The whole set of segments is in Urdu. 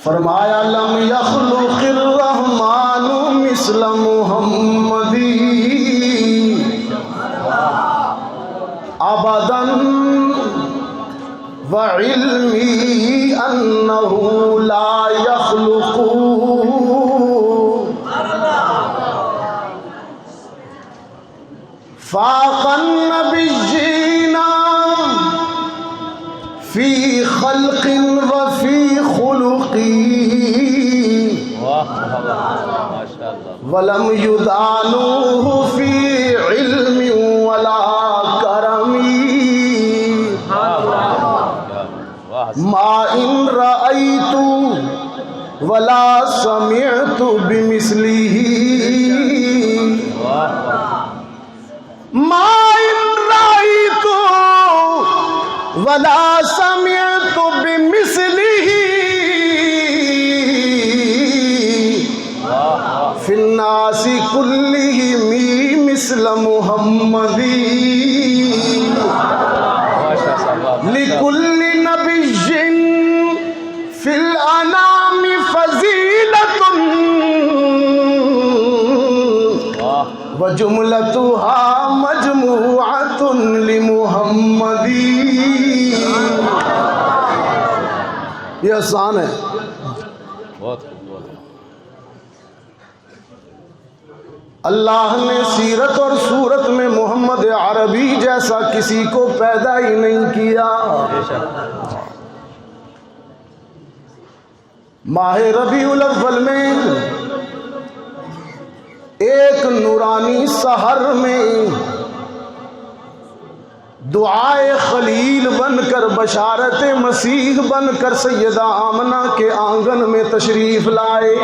فرمایا لم یخلق الرحمن مثل محمدی ابدا وعلمی انہ لا یخلق فاق النبیین فی خلق وفی خلق ولم یدانوہ فی علم ولا کرم ما ان رأیت ولا سمعت بمثلہ ما ان رأیت ولا سمعت بمثلہ فی الناس کلہم مثل محمدی لکل نبی فی الانام فضیلۃ وجملتها مجموعۃ لمحمدی. یہ آسان ہے. اللہ نے سیرت اور صورت میں محمد عربی جیسا کسی کو پیدا ہی نہیں کیا. ماہ ربیع الاول میں ایک نورانی سحر میں دعائے خلیل بن کر بشارت مسیح بن کر سیدہ آمنہ کے آنگن میں تشریف لائے.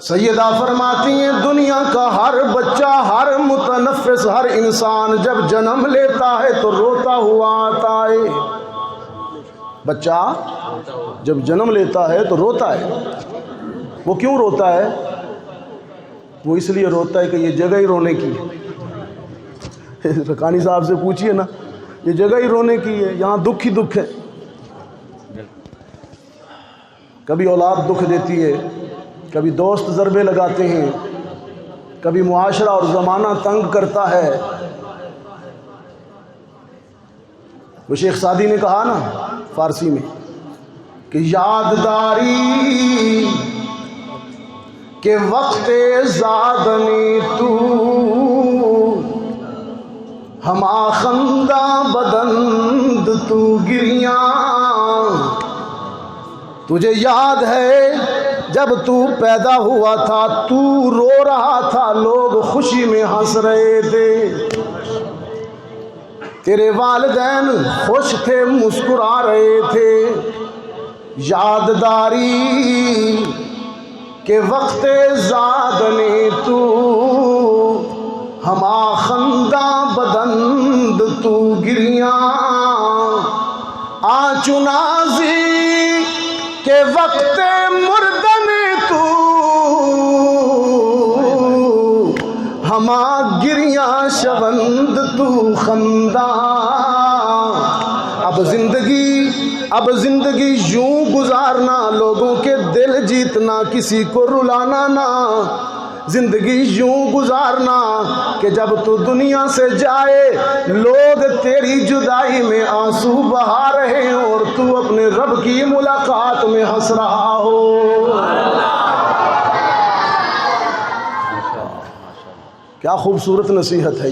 سیدہ فرماتی ہیں دنیا کا ہر بچہ، ہر متنفس، ہر انسان جب جنم لیتا ہے تو روتا ہوا آتا ہے. بچہ جب جنم لیتا ہے تو روتا ہے. وہ کیوں روتا ہے؟ وہ اس لیے روتا ہے کہ یہ جگہ ہی رونے کی ہے. رکانی صاحب سے پوچھئے نا، یہ جگہ ہی رونے کی ہے، یہاں دکھ ہی دکھ ہے. کبھی اولاد دکھ دیتی ہے، کبھی دوست ضربے لگاتے ہیں، کبھی معاشرہ اور زمانہ تنگ کرتا ہے. وہ شیخ سعدی نے کہا نا فارسی میں کہ یادداری کہ وقت زادنی تو ہما خندہ بدند تو گریاں. تجھے یاد ہے جب تو پیدا ہوا تھا تو رو رہا تھا، لوگ خوشی میں ہنس رہے تھے. تیرے والدین خوش تھے، مسکرا رہے تھے. یادداری کہ وقت زادنے تو ہما خندہ بدند تو گریاں. آچنازی کہ وقت مردن تو ہما گریاں شوند تو خندہ. اب زندگی یوں گزارنا، لوگوں کے دل جیتنا، کسی کو رلانا نہ. زندگی یوں گزارنا کہ جب تو دنیا سے جائے لوگ تیری جدائی میں آنسو بہا رہے ہوں اور تو اپنے رب کی ملاقات میں ہنس رہا ہو. کیا خوبصورت نصیحت ہے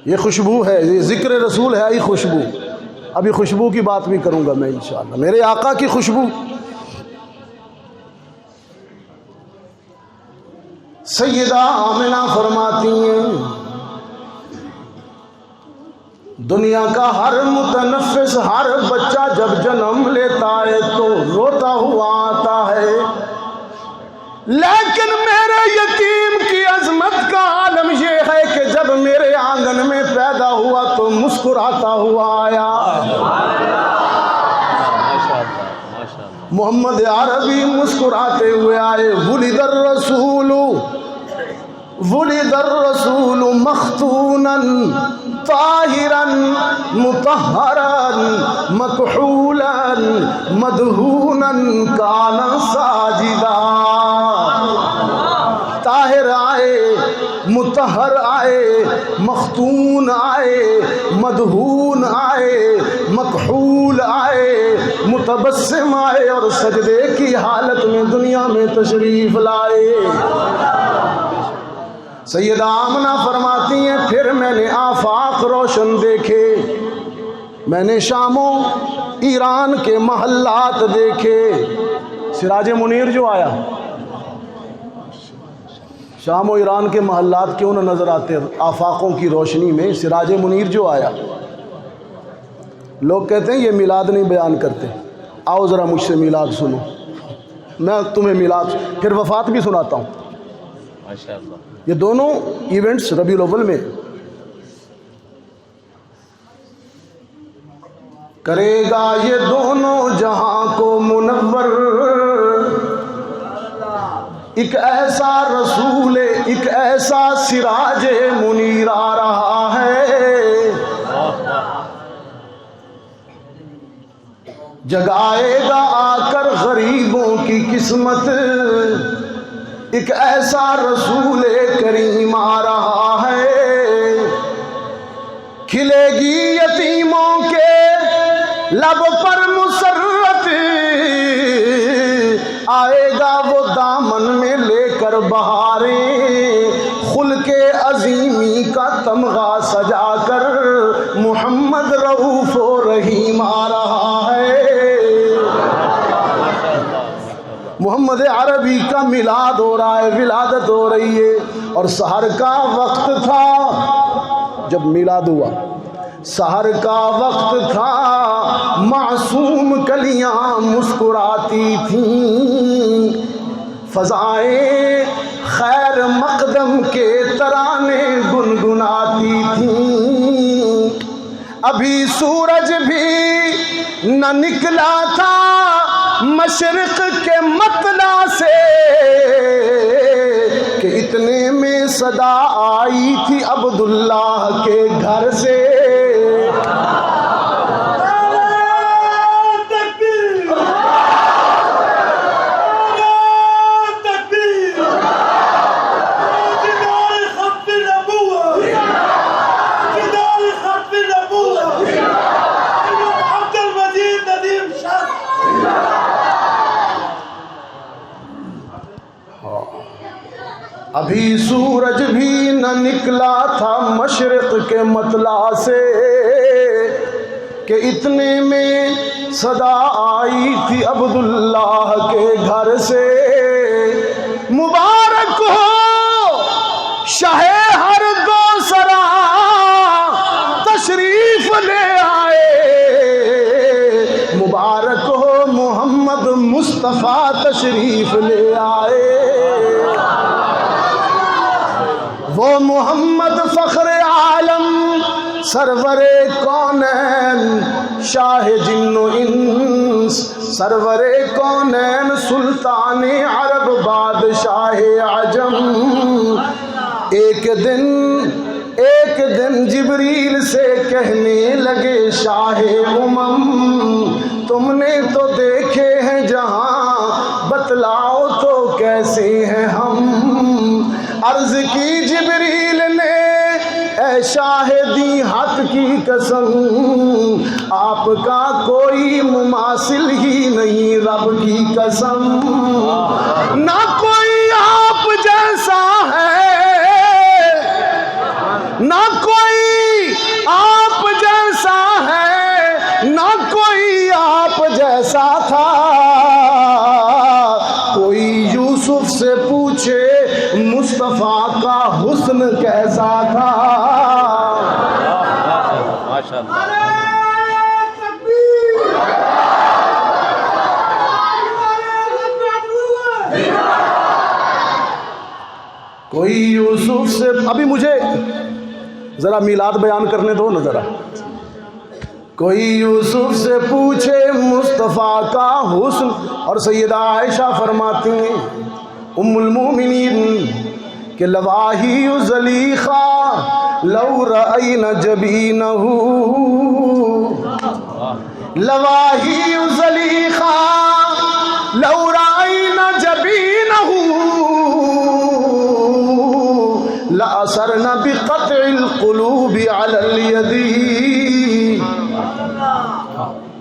یہ خوشبو ہے، یہ ذکر رسول ہے. یہ خوشبو، ابھی خوشبو کی بات بھی کروں گا میں انشاءاللہ. میرے آقا کی خوشبو. سیدہ آمنہ فرماتی ہیں دنیا کا ہر متنفس، ہر بچہ جب جنم لیتا ہے تو روتا ہوا آتا ہے. لیکن میرے یتیم کی عظمت کا عالم یہ ہے کہ جب میرے آنگن میں پیدا ہوا تو مسکراتا ہوا آیا. محمد عربی مسکراتے ہوئے آئے. ولد الرسول مختونا طاہرا مطہرا مکحولا مدہونا کان ساجدا. طاہر آئے، مطہر آئے، مختون آئے، مدہون آئے، مکحول آئے، متبسم آئے اور سجدے کی حالت میں دنیا میں تشریف لائے. سیدہ آمنہ فرماتی ہیں پھر میں نے آفاق روشن دیکھے، میں نے شام و ایران کے محلات دیکھے. سراج منیر جو آیا، شام و ایران کے محلات کیوں نہ نظر آتے آفاقوں کی روشنی میں؟ سراج منیر جو آیا. لوگ کہتے ہیں یہ میلاد نہیں بیان کرتے، آؤ ذرا مجھ سے میلاد سنو، میں تمہیں میلاد پھر وفات بھی سناتا ہوں. ماشاءاللہ. یہ دونوں ایونٹس ربیع الاول میں. کرے گا یہ دونوں جہاں کو منور ایک ایسا رسول، ایک ایسا سراج منیر آ رہا ہے. جگائے گا آ کر غریبوں کی قسمت، ایک ایسا رسول کریم آ رہا ہے. کھلے گی یتیموں کے لب پر مسرت، آئے گا وہ دامن میں لے کر بہاریں، خلق عظیمی کا تمغہ سجا کر محمد رؤوف و رحیم آ رہا ہے. محمد عربی کا میلاد ہو رہا ہے، ولادت ہو رہی ہے. اور سحر کا وقت تھا جب میلاد ہوا، سحر کا وقت تھا، معصوم کلیاں مسکراتی تھیں، فضائیں خیر مقدم کے ترانے گنگناتی تھیں. ابھی سورج بھی نہ نکلا تھا مشرق کے مطلع سے کہ اتنے میں صدا آئی تھی عبداللہ کے گھر سے. ابھی سورج بھی نہ نکلا تھا مشرق کے مطلع سے کہ اتنے میں صدا آئی تھی عبداللہ کے گھر سے. مبارک ہو شاہ ہر گوسرا تشریف لے آئے، مبارک ہو محمد مصطفیٰ تشریف لے آئے. وہ محمد فخر عالم سرور کونین شاہ جن و انس، سرور کونین سلطان عرب بادشاہ عجم. ایک دن جبریل سے کہنے لگے شاہ امم، تم نے تو دیکھے ہیں جہاں، بتلاؤ تو کیسے ہیں ہم. عرض کی جبریل نے اے شاہدی حق کی قسم، آپ کا کوئی مماثل ہی نہیں رب کی قسم. نہ کوئی آپ جیسا ہے، نہ کوئی آپ جیسا ہے، نہ کوئی آپ جیسا تھا. کوئی یوسف سے پوچھے مصطفیٰ کا حسن کیسا تھا. کوئی یوسف سے، ابھی مجھے ذرا میلاد بیان کرنے دو نا ذرا. کوئی یوسف سے پوچھے مصطفیٰ کا حسن. اور سیدہ عائشہ فرماتی ہیں ام المومنین کہ لواحی زلیخا لو رأینا جبینہ لواہی زلیخا لو رأینا جبینہ لأثرنا بقطع القلوب علی الید.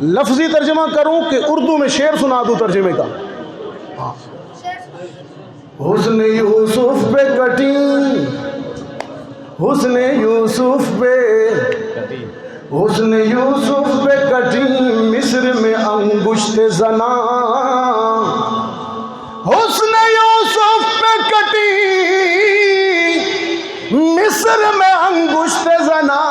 لفظی ترجمہ کروں کہ اردو میں شعر سنا دوں ترجمے کا؟ حسن یوسف پہ کٹی، حسن یوسف پہ، حسن یوسف پہ کٹی مصر میں انگشت زنا، حسن یوسف پہ کٹی مصر میں انگشت زنا،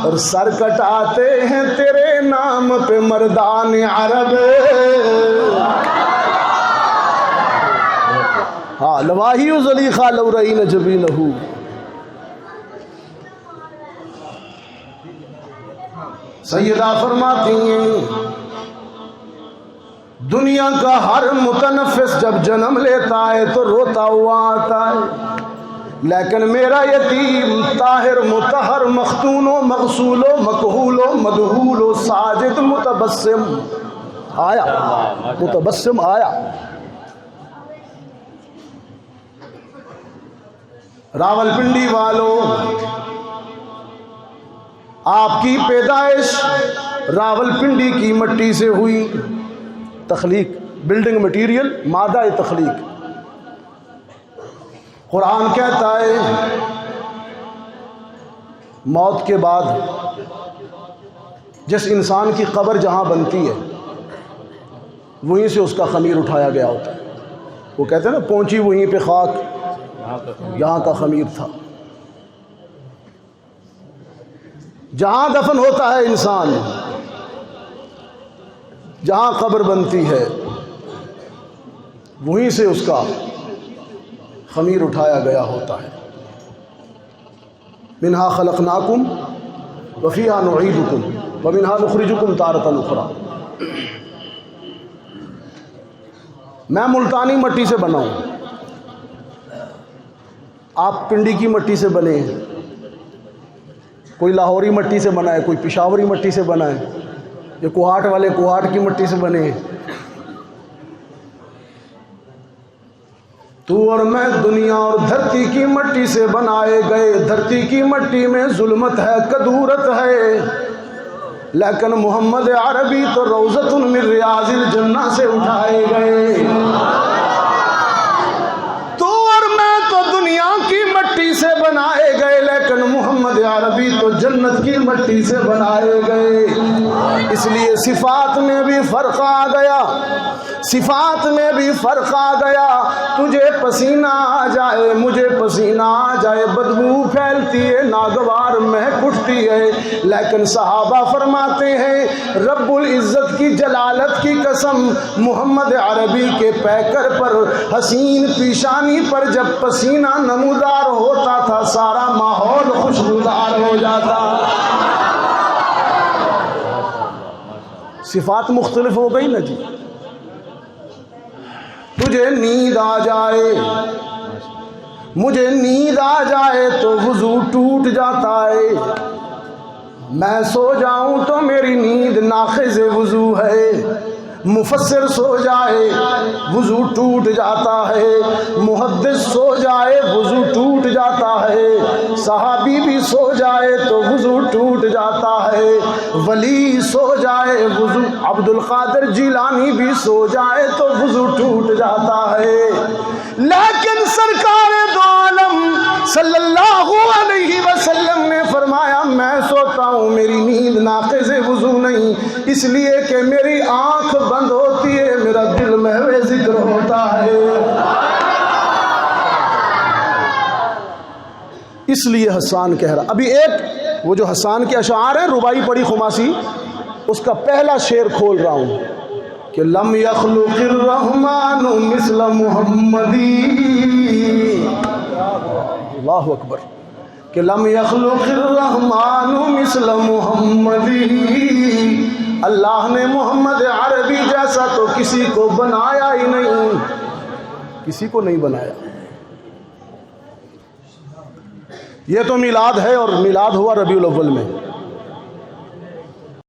اور سر کٹاتے ہیں تیرے نام پہ مردان عرب. ہاں لواہی و زلیخا لو رأینا جبینہ. سیدہ فرماتی ہیں دنیا کا ہر متنفس جب جنم لیتا ہے تو روتا ہوا آتا ہے، لیکن میرا یتیم طاہر مطہر مختون و مغسول و مکحول و مدحول و ساجد متبسم آیا، متبسم آیا. راول پنڈی والوں، آپ کی پیدائش راول پنڈی کی مٹی سے ہوئی. تخلیق، بلڈنگ مٹیریل، مادہ تخلیق. قرآن کہتا ہے موت کے بعد جس انسان کی قبر جہاں بنتی ہے وہیں سے اس کا خمیر اٹھایا گیا ہوتا ہے. وہ کہتے ہیں نا پہنچی وہیں پہ خاک یہاں کا خمیر تھا. جہاں دفن ہوتا ہے انسان، جہاں قبر بنتی ہے وہیں سے اس کا خمیر اٹھایا گیا ہوتا ہے. منہا خلقناکم وفیہا نعیدکم ومنہا نخرجکم تارۃ اخری. میں ملتانی مٹی سے بنا ہوں، آپ پنڈی کی مٹی سے بنے ہیں، کوئی لاہوری مٹی سے بنا ہے، کوئی پشاوری مٹی سے بنا ہے، یہ کوہاٹ والے کوہاٹ کی مٹی سے بنے ہیں. تو اور میں دنیا اور دھرتی کی مٹی سے بنائے گئے. دھرتی کی مٹی میں ظلمت ہے، کدورت ہے، لیکن محمد عربی تو روضۃ من ریاض الجنہ سے اٹھائے گئے. تو اور میں تو دنیا کی مٹی سے بنائے گئے، لیکن محمد عربی تو جنت کی مٹی سے بنائے گئے. اس لیے صفات میں بھی فرق آ گیا، صفات میں بھی فرق آ گیا. تجھے پسینہ آ جائے، مجھے پسینہ آ جائے، بدبو پھیلتی ہے، ناگوار مہک اٹھتی ہے. لیکن صحابہ فرماتے ہیں رب العزت کی جلالت کی قسم، محمد عربی کے پیکر پر، حسین پیشانی پر جب پسینہ نمودار ہوتا تھا سارا ماحول خوشبودار ہو جاتا. صفات مختلف ہو گئی نا جی. تجھے نیند آ جائے، مجھے نیند آ جائے تو وضو ٹوٹ جاتا ہے. میں سو جاؤں تو میری نیند ناقض وضو ہے. مفسر سو جائے وضو ٹوٹ جاتا ہے، محدث سو جائے وضو ٹوٹ جاتا ہے، صحابی بھی سو جائے تو وضو ٹوٹ جاتا ہے، ولی سو جائے وضو، عبد القادر جیلانی بھی سو جائے تو وضو ٹوٹ جاتا ہے. لیکن سرکار دو عالم صلی اللہ علیہ وسلم نے فرمایا میں سوتا ہوں میری نیند ناقض وضو نہیں، اس لیے کہ میری آنکھ بند ہوتی ہے، میرا دل محو ذکر ہوتا ہے. اس لیے حسان کہہ رہا. ابھی ایک وہ جو حسان کے اشعار ہیں ربائی پڑھی خماسی، اس کا پہلا شعر کھول رہا ہوں کہ لم یخلق الرحمن مثل محمدی، اللہ اکبر، کہ لم یخلق الرحمن مثل محمدی، اللہ نے محمد عربی جیسا تو کسی کو بنایا ہی نہیں، کسی کو نہیں بنایا. یہ تو میلاد ہے، اور میلاد ہوا ربیع الاول میں۔